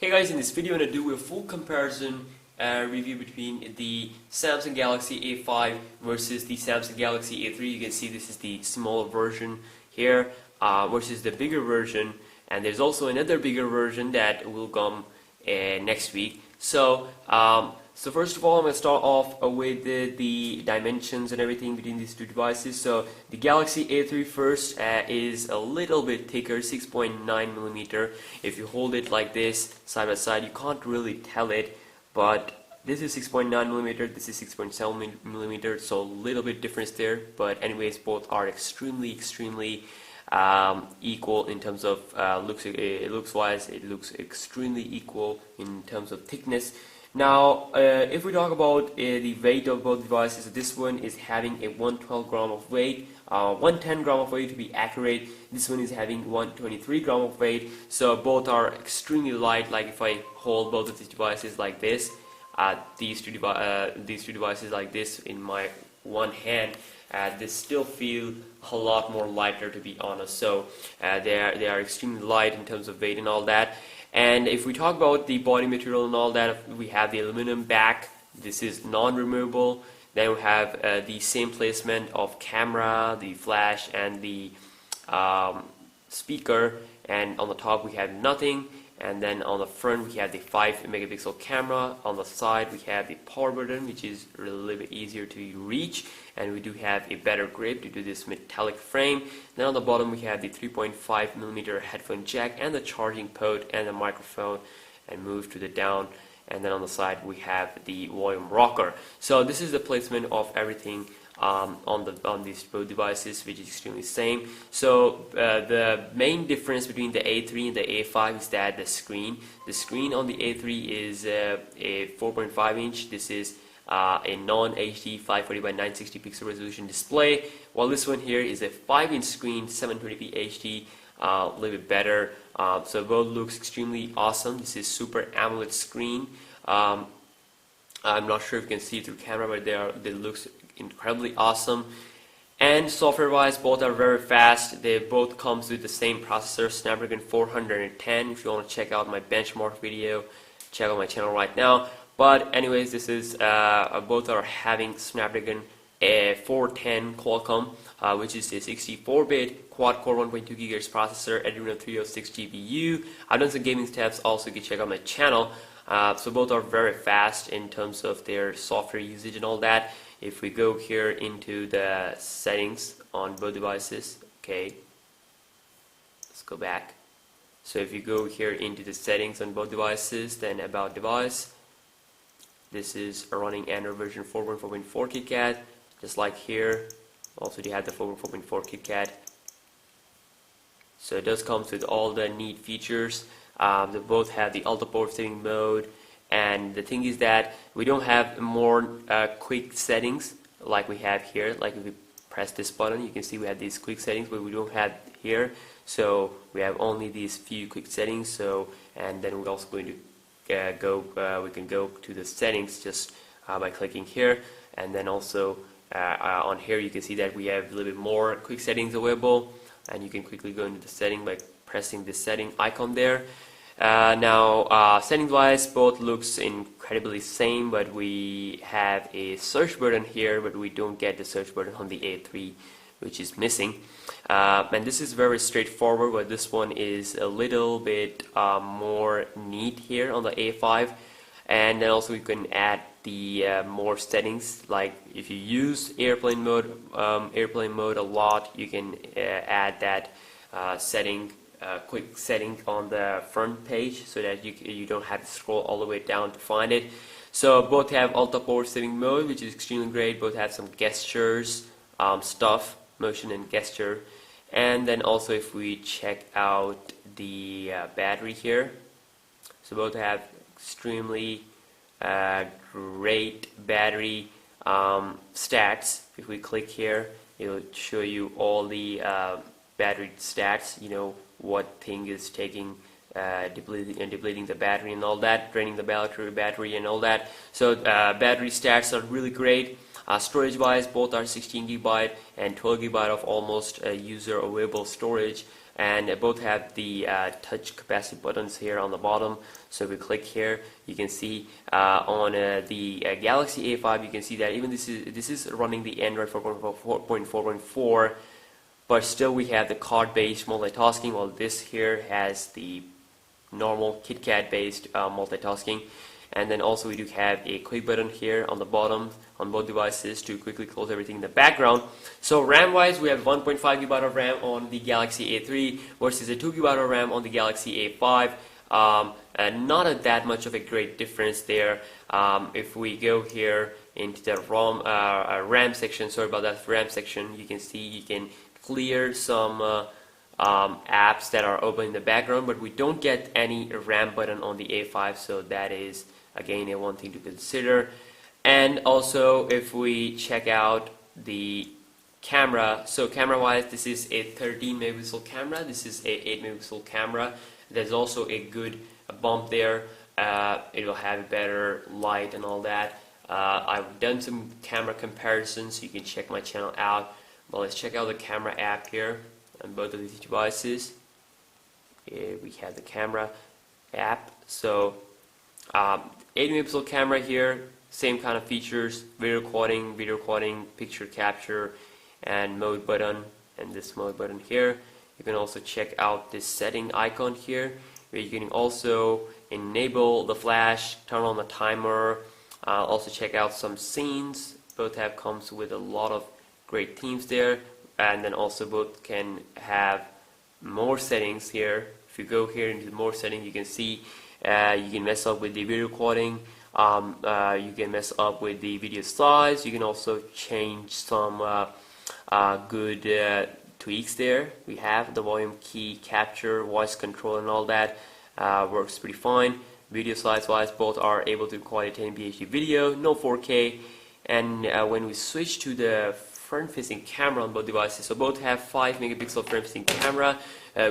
Hey guys, in this video I'm going to do a full comparison review between the Samsung Galaxy A5 versus the Samsung Galaxy A3. You can see this is the smaller version here versus the bigger version, and there's also another bigger version that will come next week. So first of all, I'm going to start off with the dimensions and everything between these two devices. So the Galaxy A3 first is a little bit thicker, 6.9mm. If you hold it like this side by side, you can't really tell it, but this is 6.9mm, this is 6.7mm, so a little bit difference there. But anyways, both are extremely equal in terms of looks wise. It looks extremely equal in terms of thickness. Now, if we talk about the weight of both devices, this one is having a 112 gram of weight, 110 gram of weight to be accurate. This one is having 123 gram of weight. So both are extremely light. Like if I hold both of these devices like this, these two devices like this in my one hand, they still feel a lot more lighter, to be honest. So they are extremely light in terms of weight and all that. And if we talk about the body material and all that, we have the aluminum back. This is non-removable. Then we have the same placement of camera, the flash, and the speaker. And on the top we have nothing. And then on the front we have the 5-megapixel camera. On the side we have the power button, which is a little bit easier to reach, and we do have a better grip due to this metallic frame. Then on the bottom we have the 3.5mm headphone jack and the charging port and the microphone, and move to the down. And then on the side we have the volume rocker. So this is the placement of everything on these both devices, which is extremely same. So the main difference between the A3 and the A5 is that the screen on the A3 is a 4.5 inch. This is a non-HD 540 by 960 pixel resolution display, while this one here is a 5-inch screen, 720p HD, a little bit better. So both looks extremely awesome. This is Super AMOLED screen. I'm not sure if you can see through camera, but they looks incredibly awesome. And software wise, both are very fast. They both comes with the same processor, Snapdragon 410. If you want to check out my benchmark video, check out my channel right now. But anyways, this is both are having Snapdragon 410 Qualcomm, which is a 64-bit quad-core 1.2 GHz processor, Adreno 306 GPU. I've done some gaming steps. Also, you can check out my channel. So both are very fast in terms of their software usage and all that. If we go here into the settings on both devices, okay, let's go back. So if you go here into the settings on both devices, then about device, this is a running Android version 4.4.4 KitKat, just like here. Also you have the 4.4.4 KitKat. So it does come with all the neat features. They both have the ultra power saving mode, and the thing is that we don't have more quick settings like we have here. Like if we press this button, you can see we have these quick settings, but we don't have here. So we have only these few quick settings. So, and then we're also going to we can go to the settings just by clicking here, and then also on here you can see that we have a little bit more quick settings available, and you can quickly go into the setting by pressing this setting icon there. Now settings wise, both looks incredibly same, but we have a search button here, but we don't get the search button on the A3, which is missing. And this is very straightforward, but this one is a little bit more neat here on the A5. And then also you can add the more settings, like if you use airplane mode a lot, you can add that setting, quick setting on the front page, so that you don't have to scroll all the way down to find it. So both have ultra power saving mode, which is extremely great. Both have some gestures, stuff, motion and gesture. And then also if we check out the battery here, so both have extremely great battery stats. If we click here, it will show you all the battery stats, you know, what thing is taking depleting the battery and all that, draining the battery and all that. So battery stats are really great. Storage wise, both are 16 GB and 12 GB of almost user available storage. and both have the touch capacitive buttons here on the bottom. So if we click here, you can see on the Galaxy A5, you can see that even this is running the Android 4.4.4, but still we have the card-based multitasking, while this here has the normal KitKat based multitasking. And then also we do have a quick button here on the bottom on both devices to quickly close everything in the background. So RAM wise, we have 1.5 GB of RAM on the Galaxy A3 versus a 2 GB of RAM on the Galaxy A5. Not that much of a great difference there. If we go here into the RAM section, sorry about that, RAM section, you can see you can clear some apps that are open in the background, but we don't get any RAM button on the A5, so that is again a one thing to consider. And also if we check out the camera, so camera wise, this is a 13 megapixel camera, this is a 8 megapixel camera. There's also a good bump there. It will have better light and all that. I've done some camera comparisons, so you can check my channel out. But let's check out the camera app here on both of these devices. Here we have the camera app. So 8 megapixel camera here, same kind of features: video recording, picture capture, and mode button, and this mode button here. You can also check out this setting icon here, where you can also enable the flash, turn on the timer, also check out some scenes. Both have comes with a lot of great themes there, and then also both can have more settings here. If you go here into more settings, you can see you can mess up with the video recording, you can mess up with the video size, you can also change some good tweaks there. We have the volume key capture, voice control, and all that works pretty fine. Video size wise, both are able to record 1080p HD video, no 4K. And when we switch to the front-facing camera on both devices, so both have 5 megapixel front-facing camera,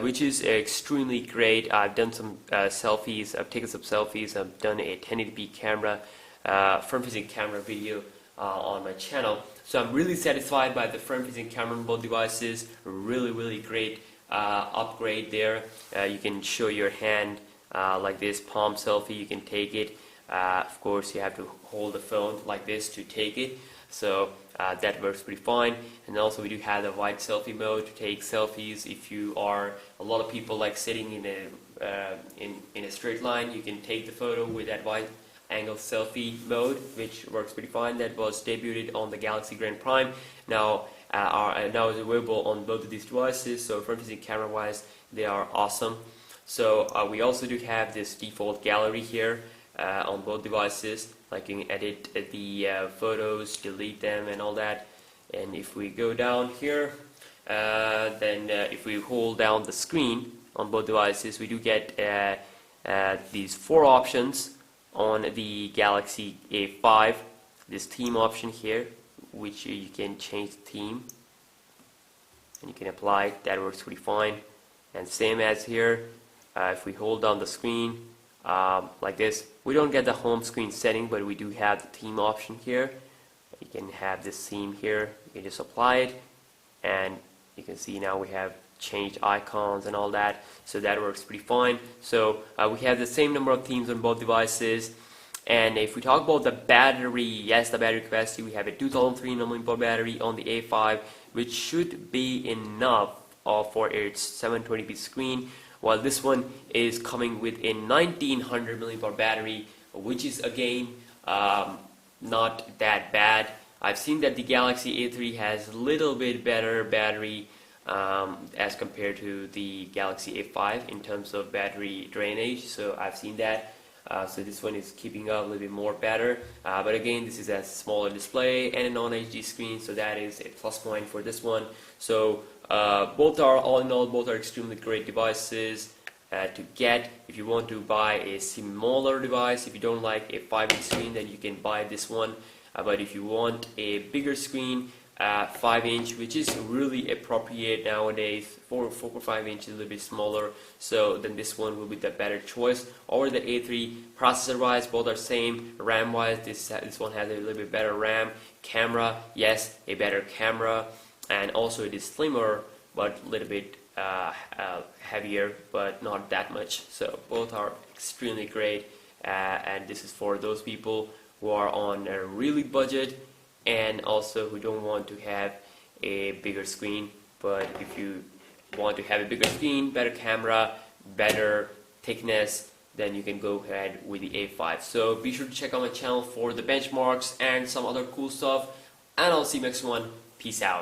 which is extremely great. I've done some selfies, I've taken some selfies, I've done a 1080p camera, front-facing camera video on my channel. So I'm really satisfied by the front-facing camera on both devices. Really great upgrade there. You can show your hand like this, palm selfie, you can take it. Of course, you have to hold the phone like this to take it. So that works pretty fine. And also we do have the wide selfie mode to take selfies. If you are, a lot of people like sitting in a straight line, you can take the photo with that wide angle selfie mode, which works pretty fine. That was debuted on the Galaxy Grand Prime. Now is available on both of these devices. So front-facing camera wise, they are awesome. So we also do have this default gallery here on both devices. Like you can edit the photos, delete them, and all that. And if we go down here, then if we hold down the screen on both devices, we do get these 4 options on the Galaxy A5. This theme option here, which you can change the theme and you can apply it. That works pretty fine. And same as here, if we hold down the screen like this, we don't get the home screen setting, but we do have the theme option here. You can have this theme here, you can just apply it, and you can see now we have changed icons and all that, so that works pretty fine. So we have the same number of themes on both devices. And if we talk about the battery, yes, the battery capacity, we have a 2300 mAh battery on the A5, which should be enough for its 720p screen, while this one is coming with a 1900 mAh battery, which is again not that bad. I've seen that the Galaxy A3 has a little bit better battery as compared to the Galaxy A5 in terms of battery drainage, so I've seen that. So this one is keeping up a little bit more better, but again, this is a smaller display and a non-HD screen, so that is a plus point for this one. So both are, all in all, both are extremely great devices to get. If you want to buy a smaller device, if you don't like a 5-inch screen, then you can buy this one. But if you want a bigger screen, 5-inch, which is really appropriate nowadays, 4.5 inch is a little bit smaller, so then this one will be the better choice. Or the A3, processor wise, both are same. RAM wise, this one has a little bit better RAM. Camera, yes, a better camera, and also it is slimmer but a little bit heavier, but not that much. So both are extremely great, and this is for those people who are on a really budget and also who don't want to have a bigger screen. But if you want to have a bigger screen, better camera, better thickness, then you can go ahead with the A5. So be sure to check out my channel for the benchmarks and some other cool stuff, and I'll see you next one. Peace out.